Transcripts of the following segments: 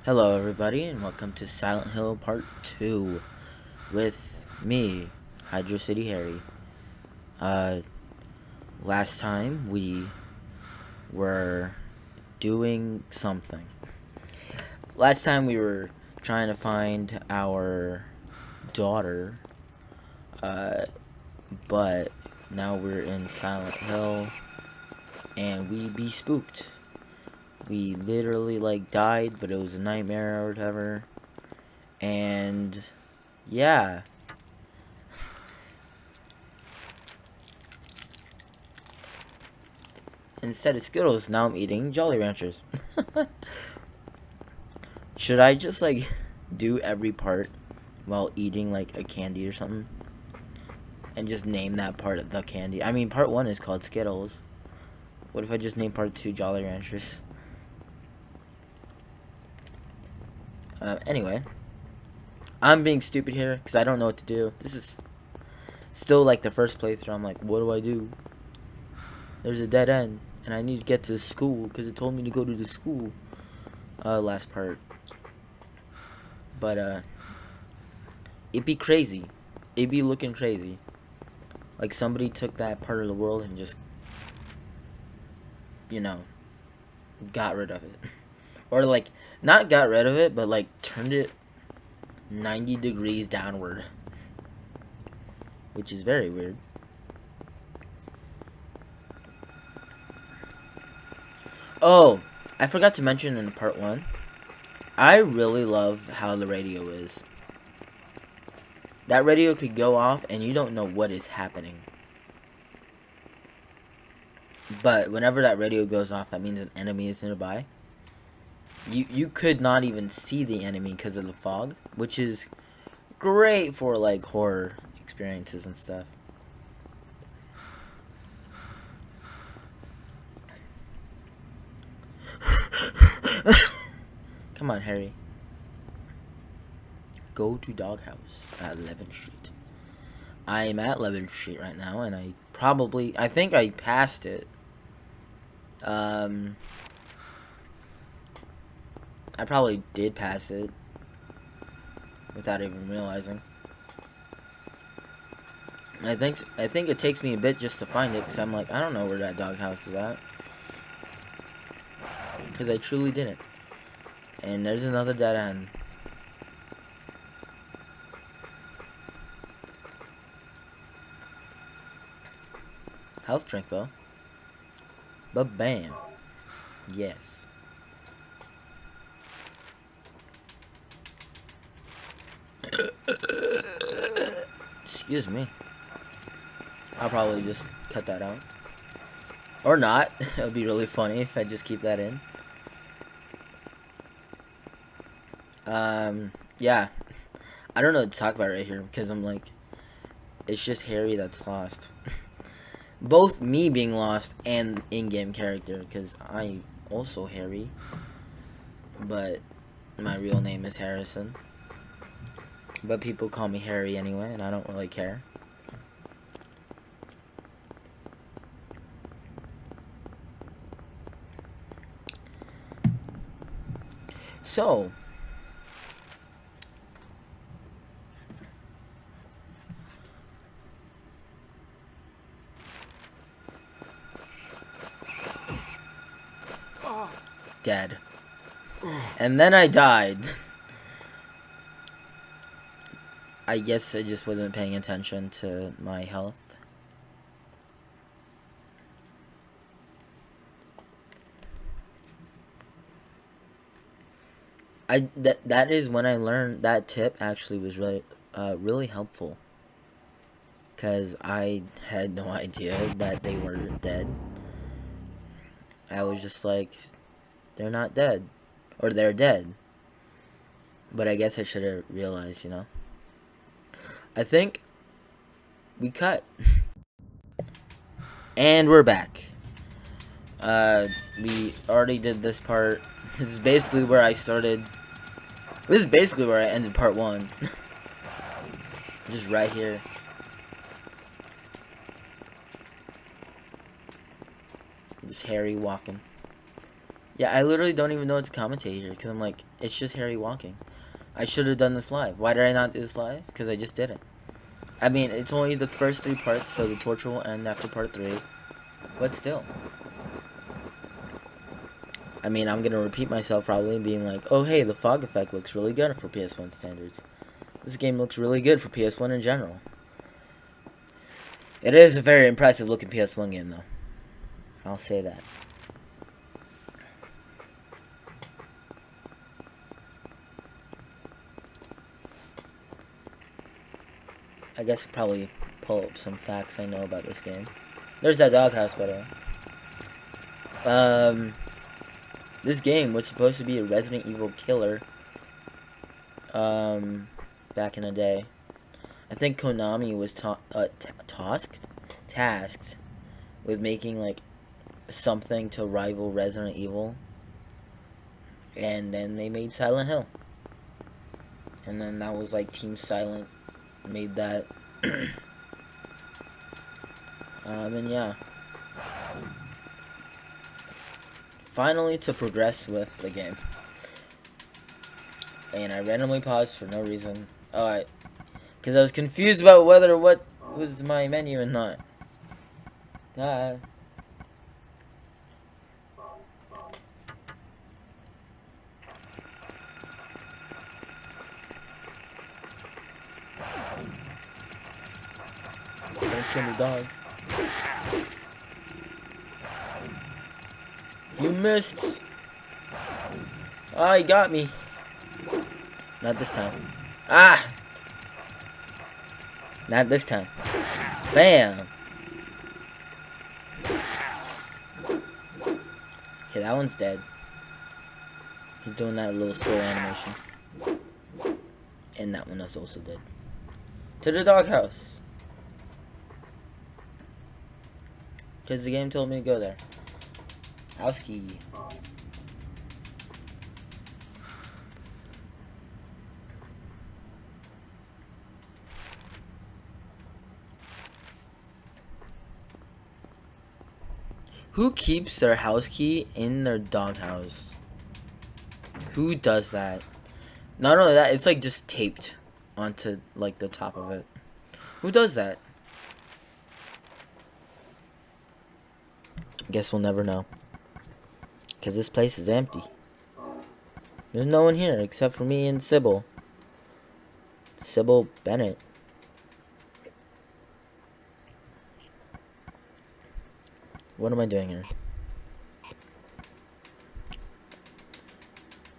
Hello, everybody, and welcome to Silent Hill Part 2 with me, Hydro City Harry. Uh, last time we were doing something. Last time we were trying to find our daughter, but now we're in Silent Hill, and we be spooked. We literally, died, but it was a nightmare or whatever, and yeah. Instead of Skittles, now I'm eating Jolly Ranchers. Should I just, do every part while eating, a candy or something? And just name that part of the candy? I mean, part 1 is called Skittles. What if I just name part 2 Jolly Ranchers? Anyway. I'm being stupid here, because I don't know what to do. This is still, the first playthrough. I'm like, what do I do? There's a dead end, and I need to get to the school, because it told me to go to the school. Last part. But, it'd be crazy. It'd be looking crazy. Like somebody took that part of the world and just, got rid of it. Or, not got rid of it, but, turned it 90 degrees downward. Which is very weird. Oh, I forgot to mention in part 1. I really love how the radio is. That radio could go off and you don't know what is happening. But whenever that radio goes off, that means an enemy is nearby. You could not even see the enemy because of the fog, which is great for horror experiences and stuff. Come on, Harry. Go to Doghouse at 11th Street. I am at 11th Street right now, and I think I passed it. I probably did pass it without even realizing. I think it takes me a bit just to find it, because I'm like, I don't know where that doghouse is at. Because I truly didn't. And there's another dead end. Health drink, though. But bam. Yes. Excuse me. I'll probably just cut that out. Or not. It would be really funny if I just keep that in. Yeah. I don't know what to talk about right here, because I'm like, it's just Harry that's lost. Both me being lost and in-game character, because I also Harry, but my real name is Harrison. But people call me Harry anyway, and I don't really care. So, dead. And then I died. I guess I just wasn't paying attention to my health. That is when I learned that tip actually was really helpful. Because I had no idea that they were dead. I was just like, they're not dead. Or they're dead. But I guess I should have realized, I think we cut. And we're back. We already did this part. This is basically where I started. This is basically where I ended part 1. Just right here. Just Harry walking. Yeah, I literally don't even know what to commentate here because I'm like, it's just Harry walking. I should have done this live. Why did I not do this live? Because I just did it. I mean, it's only the first 3 parts, so the torture will end after part 3. But still. I mean, I'm gonna repeat myself probably, being like, oh hey, the fog effect looks really good for PS1 standards. This game looks really good for PS1 in general. It is a very impressive looking PS1 game, though. I'll say that. I guess I'll probably pull up some facts I know about this game. There's that doghouse, by the way. This game was supposed to be a Resident Evil killer, back in the day. I think Konami was tasked with making, like, something to rival Resident Evil. And then they made Silent Hill. And then that was, like, Team Silent made that. And yeah. Finally to progress with the game. And I randomly paused for no reason. Alright. Because I was confused about whether what was my menu and not. Ah. Don't kill me, dog. You missed. Ah, he got me. Not this time. Ah! Not this time. Bam! Okay, that one's dead. He's doing that little slow animation. And that one is also dead. To the doghouse. Because the game told me to go there. House key. Who keeps their house key in their doghouse? Who does that? Not only that, it's like just taped onto like the top of it. Who does that? Guess we'll never know. Because this place is empty. There's no one here except for me and Sybil. Sybil Bennett. What am I doing here?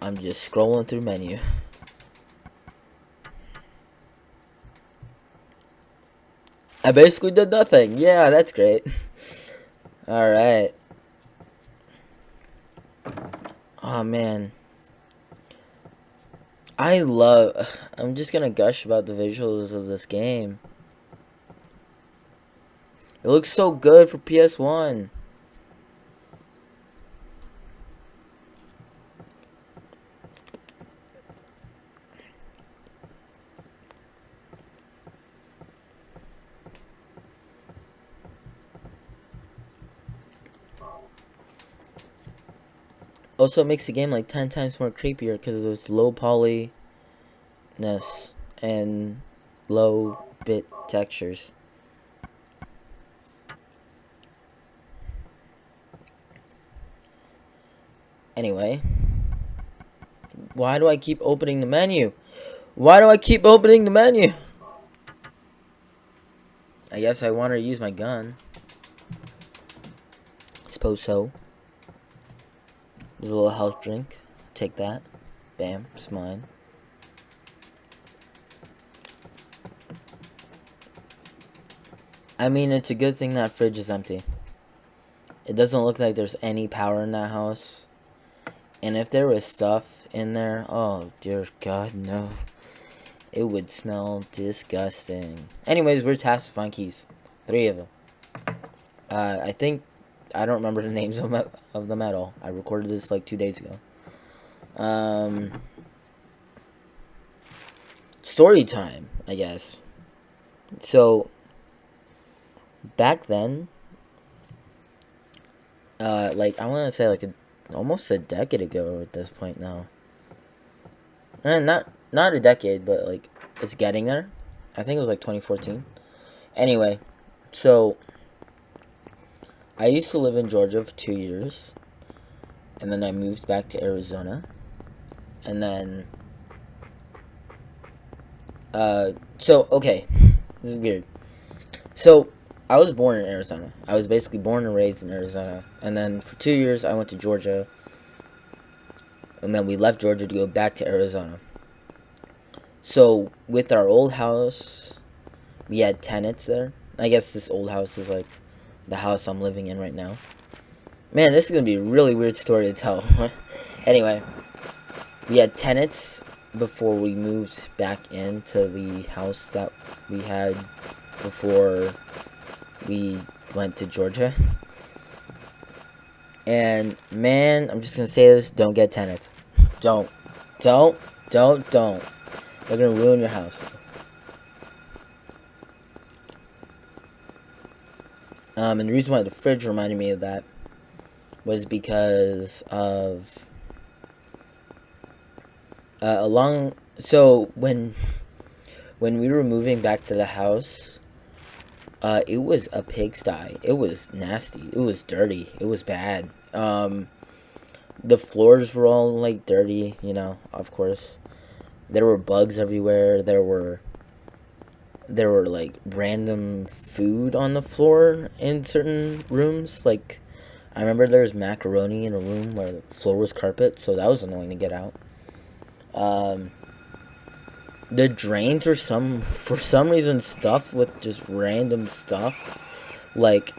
I'm just scrolling through menu. I basically did nothing. Yeah, that's great. Alright. Oh man. I'm just gonna gush about the visuals of this game. It looks so good for PS1. Also, it makes the game like 10 times more creepier because of its low polyness and low bit textures. Anyway, why do I keep opening the menu? Why do I keep opening the menu? I guess I want to use my gun. Suppose so. There's a little health drink. Take that. Bam, it's mine. I mean, it's a good thing that fridge is empty. It doesn't look like there's any power in that house. And if there was stuff in there, oh dear God, no. It would smell disgusting. Anyways, we're tasked to find keys. 3 of them. I think, I don't remember the names of them at all. I recorded this like 2 days ago. Story time, I guess. So, back then, like, I want to say like almost a decade ago at this point now. And not a decade, but like it's getting there. I think it was like 2014. Anyway, so I used to live in Georgia for 2 years, and then I moved back to Arizona, and then so okay, this is weird. So I was born in Arizona. I was basically born and raised in Arizona, and then for 2 years I went to Georgia, and then we left Georgia to go back to Arizona. So with our old house, we had tenants there. I guess this old house is like the house I'm living in right now. Man, this is gonna be a really weird story to tell. Anyway, we had tenants before we moved back into the house that we had before we went to Georgia. And man, I'm just gonna say this: don't get tenants. Don't. They're gonna ruin your house. And the reason why the fridge reminded me of that was because of so when we were moving back to the house, it was a pigsty. It was nasty. It was dirty. It was bad. The floors were all like dirty, of course. There were bugs everywhere. There were like random food on the floor in certain rooms. Like I remember there was macaroni in a room where the floor was carpet, so that was annoying to get out. The drains were for some reason stuffed with just random stuff, like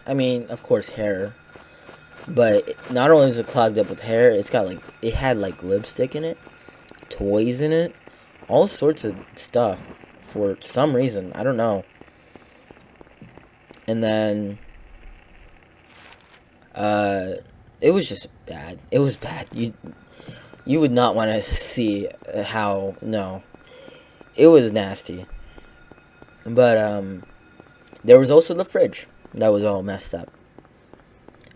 I mean, of course, hair. But not only is it clogged up with hair, it had like lipstick in it, toys in it, all sorts of stuff for some reason. I don't know. And then it was just bad. It was bad. You would not want to see how. No, it was nasty. But there was also the fridge that was all messed up.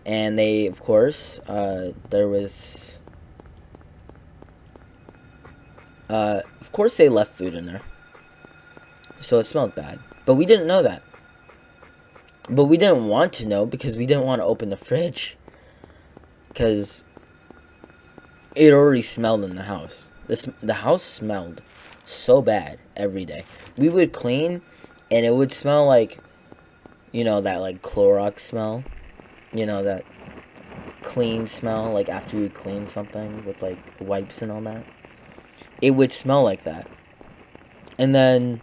And they, of course, there was of course they left food in there, so it smelled bad. But we didn't know that. But we didn't want to know because we didn't want to open the fridge, because it already smelled in the house. The house smelled so bad every day. We would clean, and it would smell like, that like Clorox smell. That clean smell, like after you clean something with like wipes and all that. It would smell like that. And then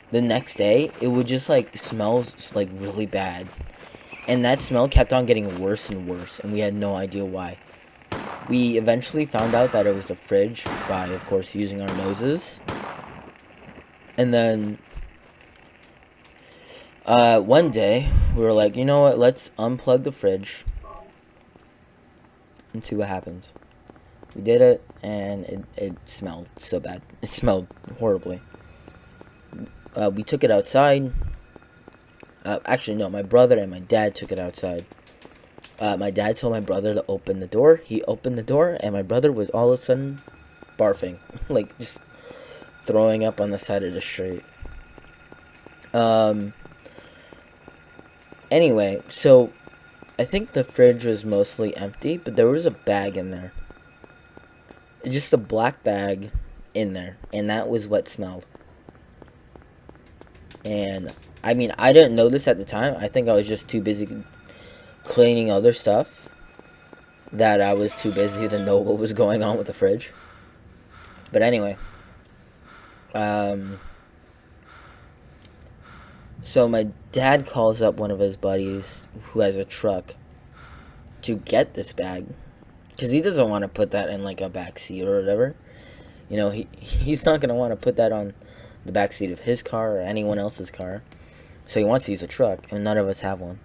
the next day, it would just like smell like really bad. And that smell kept on getting worse and worse, and we had no idea why. We eventually found out that it was the fridge by, of course, using our noses. And then one day, we were like, you know what, let's unplug the fridge and see what happens. We did it, and it smelled so bad. It smelled horribly. We took it outside. Actually, no, my brother and my dad took it outside. My dad told my brother to open the door. He opened the door, and my brother was all of a sudden barfing. Like, just throwing up on the side of the street. Anyway, so I think the fridge was mostly empty, but there was a bag in there. Just a black bag in there, and that was what smelled. And I mean, I didn't know this at the time. I think I was just too busy cleaning other stuff that I was too busy to know what was going on with the fridge. But anyway, so my dad calls up one of his buddies who has a truck to get this bag, because he doesn't want to put that in like a back seat or whatever. He's not gonna want to put that on the back seat of his car or anyone else's car. So he wants to use a truck, and none of us have one.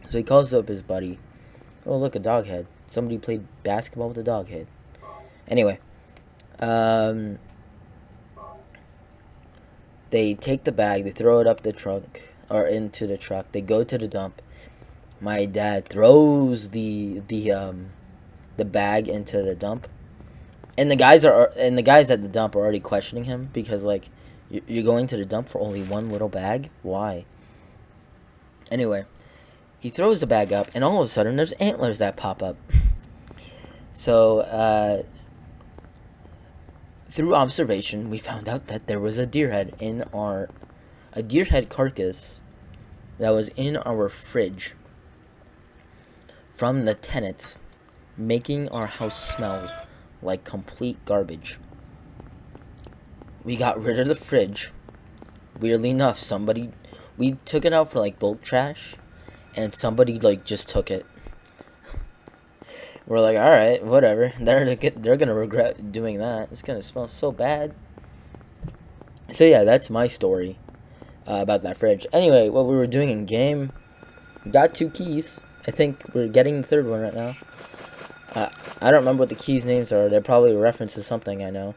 So he calls up his buddy. Oh, look, a dog head. Somebody played basketball with a dog head. Anyway, they take the bag, they throw it up the trunk, or into the truck. They go to the dump. my dad throws the bag into the dump, and the guys at the dump are already questioning him because like you're going to the dump for only one little bag. Why? Anyway, he throws the bag up, and all of a sudden there's antlers that pop up. So through observation, we found out that there was a deer head carcass that was in our fridge from the tenants, making our house smell like complete garbage. We got rid of the fridge. Weirdly enough, we took it out for like bulk trash, and somebody like just took it. We're like, all right, whatever. They're gonna regret doing that. It's gonna smell so bad. So yeah, that's my story about that fridge. Anyway, what we were doing in game, we got 2 keys. I think we're getting the 3rd one right now. I don't remember what the keys' names are. They're probably a reference to something I know.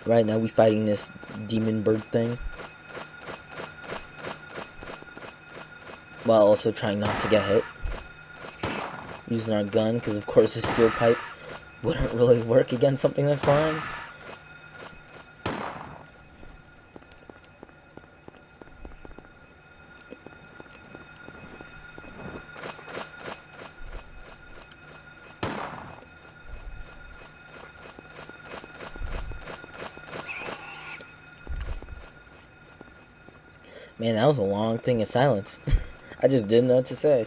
Right now we fighting this demon bird thing, while also trying not to get hit. Using our gun, because of course the steel pipe wouldn't really work against something that's flying. Man, that was a long thing of silence. I just didn't know what to say.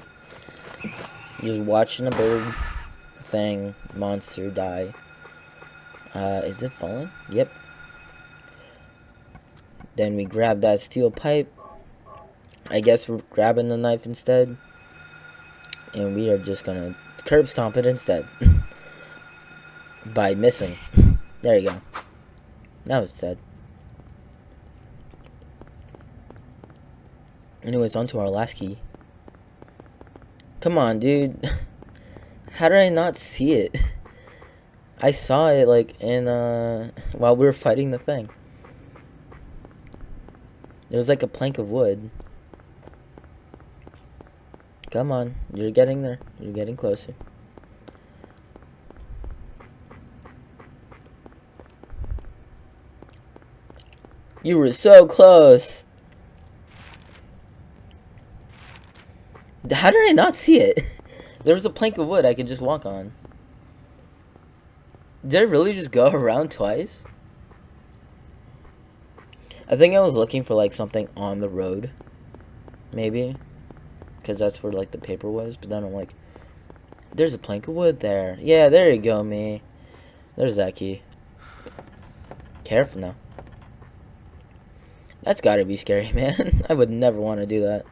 Just watching a bird thing, monster die. Is it falling? Yep. Then we grab that steel pipe. I guess we're grabbing the knife instead. And we are just gonna curb stomp it instead. By missing. There you go. That was sad. Anyways, on to our last key. Come on, dude. How did I not see it? I saw it, like, in, while we were fighting the thing. There was, like, a plank of wood. Come on. You're getting there. You're getting closer. You were so close. How did I not see it? There was a plank of wood I could just walk on. Did I really just go around twice? I think I was looking for like something on the road. Maybe. Because that's where like the paper was. But then I'm like, there's a plank of wood there. Yeah, there you go, me. There's that key. Careful now. That's gotta be scary, man. I would never want to do that.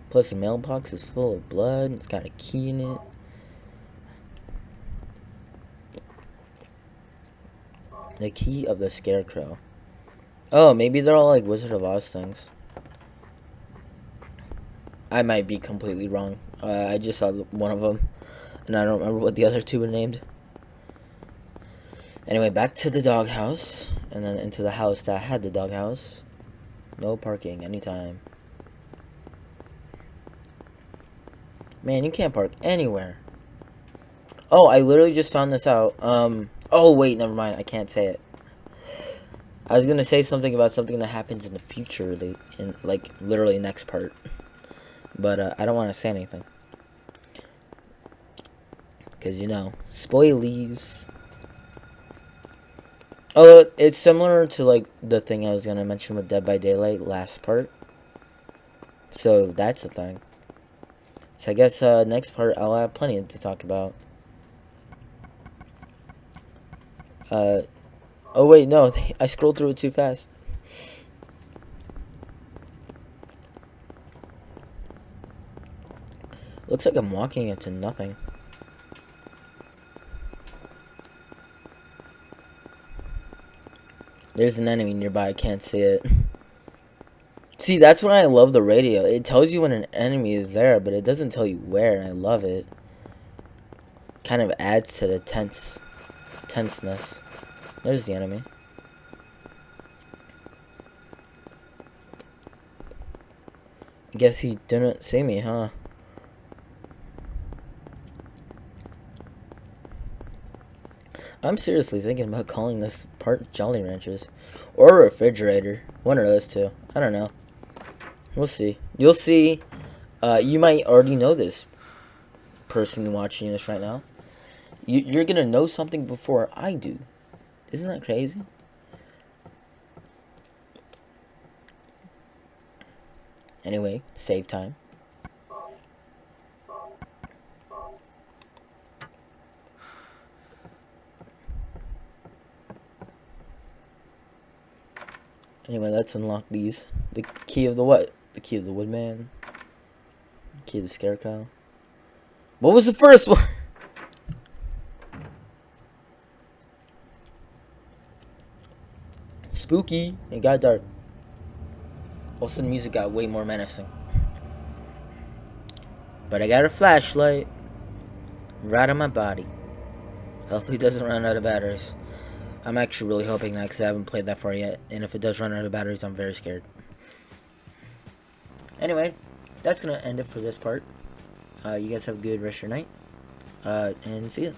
Plus, the mailbox is full of blood. It's got a key in it. The key of the scarecrow. Oh, maybe they're all like Wizard of Oz things. I might be completely wrong. I just saw one of them, and I don't remember what the other 2 were named. Anyway, back to the doghouse, and then into the house that had the doghouse. No parking anytime. Man, you can't park anywhere. Oh, I literally just found this out. Oh, wait, never mind. I can't say it. I was gonna say something about something that happens in the future, in, like, literally next part. But, I don't want to say anything. Because, you know, spoilies. Oh, it's similar to, like, the thing I was gonna mention with Dead by Daylight last part. So, that's a thing. So I guess next part I'll have plenty to talk about. Oh wait, no, I scrolled through it too fast. Looks like I'm walking into nothing. There's an enemy nearby, I can't see it. See, that's when I love the radio. It tells you when an enemy is there, but it doesn't tell you where, and I love it. Kind of adds to the tense tenseness. There's the enemy. Guess he didn't see me, huh? I'm seriously thinking about calling this part Jolly Ranchers. Or Refrigerator. One of those two. I don't know. We'll see. You'll see. You might already know this person watching this right now. You're gonna know something before I do. Isn't that crazy? Anyway, save time. Anyway, let's unlock these. The key of the what? The key of the woodman. The key of the scarecrow. What was the first one? Spooky. It got dark. All of a sudden, music got way more menacing. But I got a flashlight right on my body. Hopefully it doesn't run out of batteries. I'm actually really hoping that because I haven't played that far yet. And if it does run out of batteries, I'm very scared. Anyway, that's going to end it for this part. You guys have a good rest of your night. And see ya.